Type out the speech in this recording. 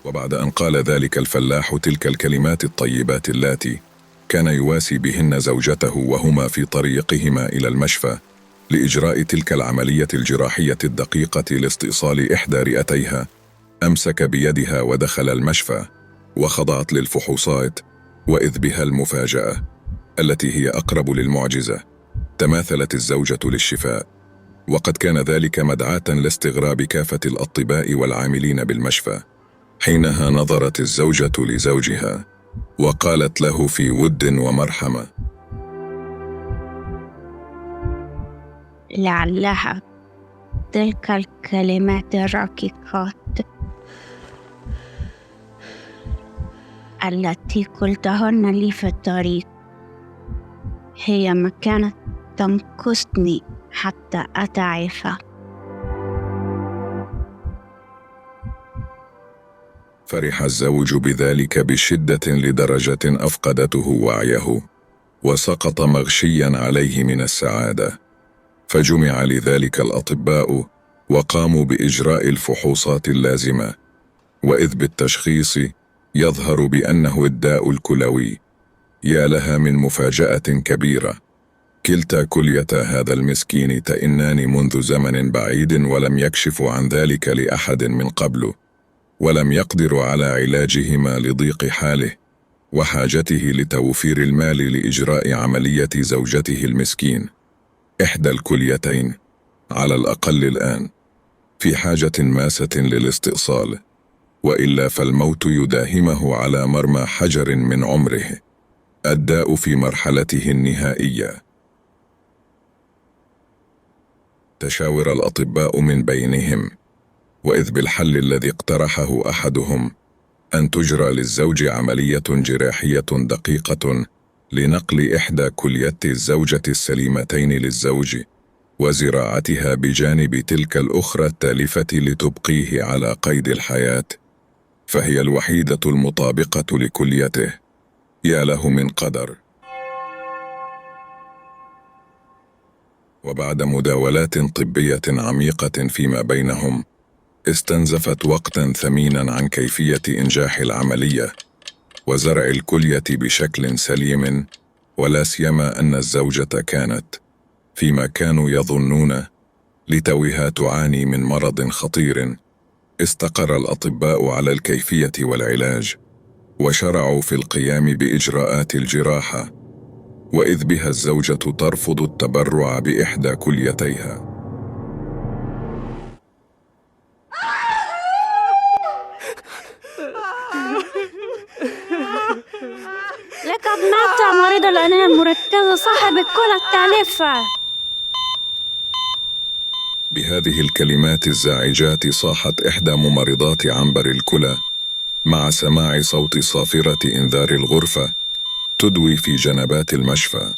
وبعد أن قال ذلك الفلاح تلك الكلمات الطيبات اللاتي كان يواسي بهن زوجته وهما في طريقهما إلى المشفى لإجراء تلك العملية الجراحية الدقيقة لاستئصال إحدى رئتيها، أمسك بيدها ودخل المشفى وخضعت للفحوصات، وإذ بها المفاجأة التي هي أقرب للمعجزة. تماثلت الزوجة للشفاء، وقد كان ذلك مدعاة لاستغراب كافة الأطباء والعاملين بالمشفى. حينها نظرت الزوجة لزوجها وقالت له في ود ومرحمة: لعلها تلك الكلمات الرقيقات التي قلتهن لي في الطريق هي ما كانت تنقصني حتى أتعافى. فرح الزوج بذلك بشدة لدرجة أفقدته وعيه، وسقط مغشيا عليه من السعادة. فجمع لذلك الأطباء وقاموا بإجراء الفحوصات اللازمة، وإذ بالتشخيص يظهر بأنه الداء الكلوي. يا لها من مفاجأة كبيرة! كلتا كليتا هذا المسكين تئنان منذ زمن بعيد، ولم يكشفوا عن ذلك لأحد من قبله، ولم يقدروا على علاجهما لضيق حاله وحاجته لتوفير المال لإجراء عملية زوجته المسكين. إحدى الكليتين على الأقل الآن في حاجة ماسة للاستئصال، وإلا فالموت يداهمه على مرمى حجر من عمره. الداء في مرحلته النهائية. تشاور الأطباء من بينهم، وإذ بالحل الذي اقترحه أحدهم أن تجرى للزوج عملية جراحية دقيقة لنقل إحدى كليتي الزوجة السليمتين للزوج وزراعتها بجانب تلك الأخرى التالفة لتبقيه على قيد الحياة، فهي الوحيدة المطابقة لكليته. يا له من قدر! وبعد مداولات طبية عميقة فيما بينهم، استنزفت وقتا ثمينا عن كيفية إنجاح العملية وزرع الكلية بشكل سليم، ولا سيما أن الزوجة كانت فيما كانوا يظنون لتوها تعاني من مرض خطير. استقر الأطباء على الكيفية والعلاج، وشرعوا في القيام بإجراءات الجراحة، وإذ بها الزوجة ترفض التبرع بإحدى كليتيها. لقد مات مريض العناية المركزة صاحب الكلى التالفة. بهذه الكلمات الزاعجات صاحت إحدى ممرضات عنبر الكلى مع سماع صوت صافرة إنذار الغرفة تدوي في جنبات المشفى.